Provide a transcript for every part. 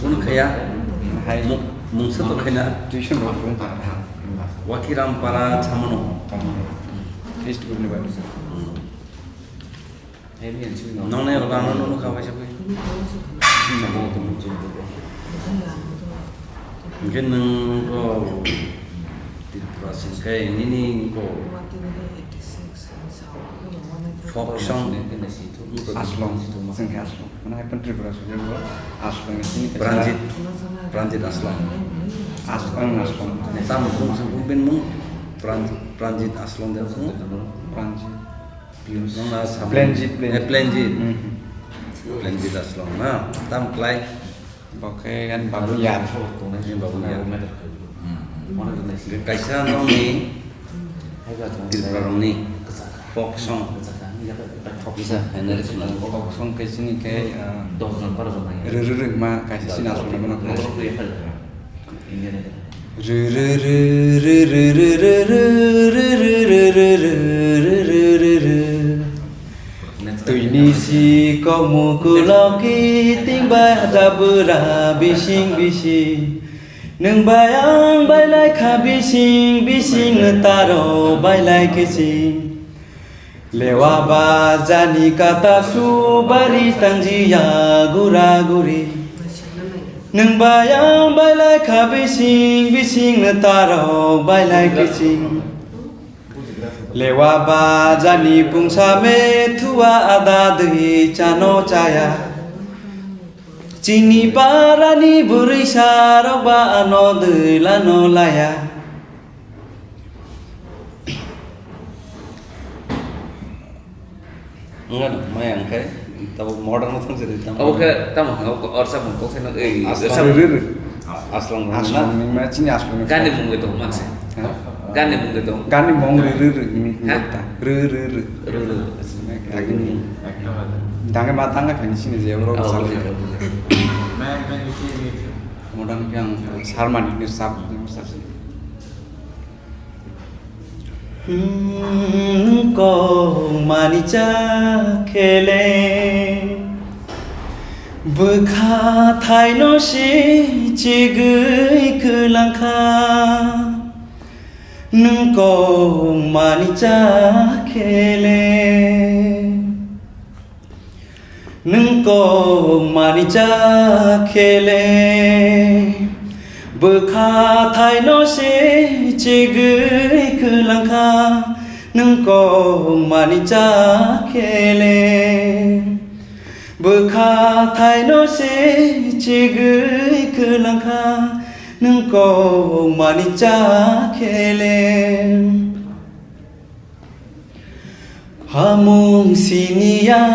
Mun kaya mungsa to kaya wakiram para chamano nongne organo no ka ba sabi mungkin ko Tripura kai ini ko folk song Aslong, sing Aslong. Mana pen Tripura sudah gua Aslong ini Pranjit Aslong. Aslong. Tam kung bin mung Pranjit Aslong dia mung Pranjit. Plenjit Aslong. Nah, tam klay. Pakai kan babuyan. Ini babuyan. Kaisa nong ni Tripura ni folk song. Bisa, energi sudah. Folk song ke sini ke rere ma kasih sini Aslong mana mana. Tui si kamu kulaki tingbai jabura bising bising. Neng bayang bailai ka bising bising taro bailai kecing. Lewa bajani kata subari tangjia gura guri. Neng bayang bailai ka bising bising taro bailai kecing. Lewa bajani pungsa me tua ada dehi cano caya. Cini parani buri sarok ba ano de lano laya. Enggak, mayang kayak tahu modern itu jadi tamu. Oke, tamu, orang sama kau sana Aslong Aslong ni macam ni Aslong. kan dia mungkin tu mas, kan dia mungkin tu. Kan ni mong rere ini kita rere. Lagi ni. Tangan matang kan sini je orang besar. Kemudian yang Sarman ini sab. Ko manica khele bukha thaino si chigui kulangkha nung ko manica khele nung ko manica khele bukha thaino si chigui kulangkha nung ko manica khele bukha thaino si chigui kulangkha nung ko manica khele hamung sinia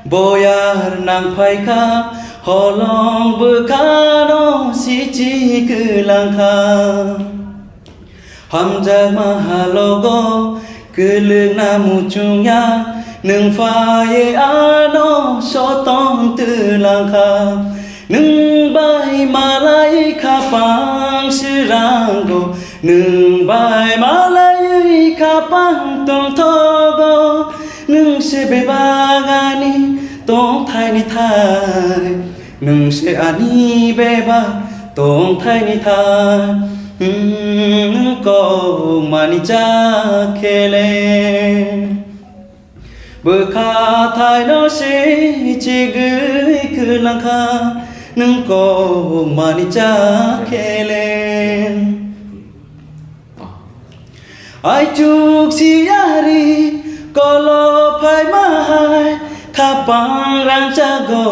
boyar nang phaika holong bukano si chigulangkha hamja mahalogo kulung namuchungya nung faye ano sotong tulangkha nung bai malai kapang siranggo nung bai malai kapang tong togo nung sebe bagani tong thai ni thai nung se ani beba tong thai ni thai ko manica khele bukha thaino si chigui kulangkha nung ko manica khele ai chuk siari kolo phai mai kapang rang jago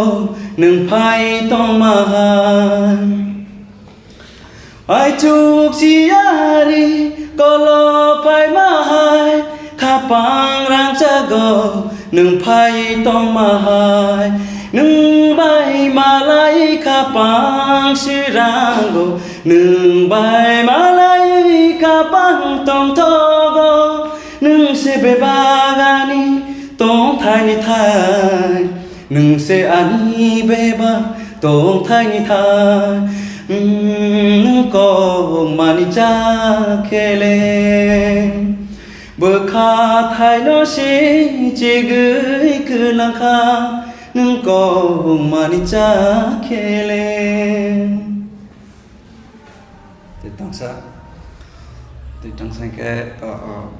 nung phai tong mahai ai chuk siari kolo phai mahai kapang rang jago nung phai tong mahai nung bai malai kapang sirango nung bai malai kapang tong togo nung sebe bagani tong thai ni thai nung se ani beba tong thai ni thai ko manica khele bukha thaino si chigui kulangkha nengko manica kele tangsa Titang saya kayak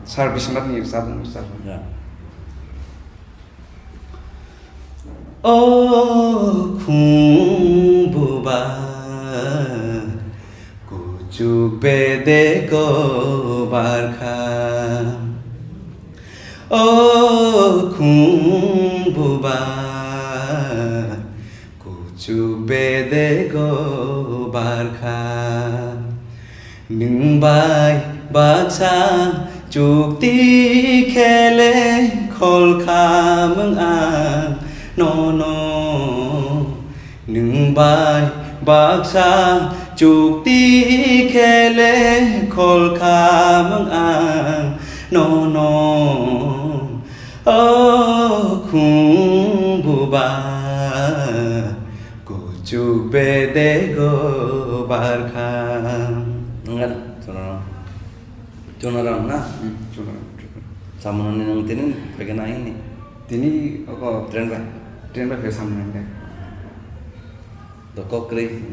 service mat nih satu. ya oh khung buba kucuk bede ko barkha oh khung buba kucuk bede ko barkha nung bai baca chukti khele khol khamang ang no nung bai baca chukti khele khol khamang ang no oh khung buba kucuk bede go barkha enggak Cunarang na Cuma. sama nang tinin bagian ini Ini apa? tren ba Tren berapa sama nih? dokok kri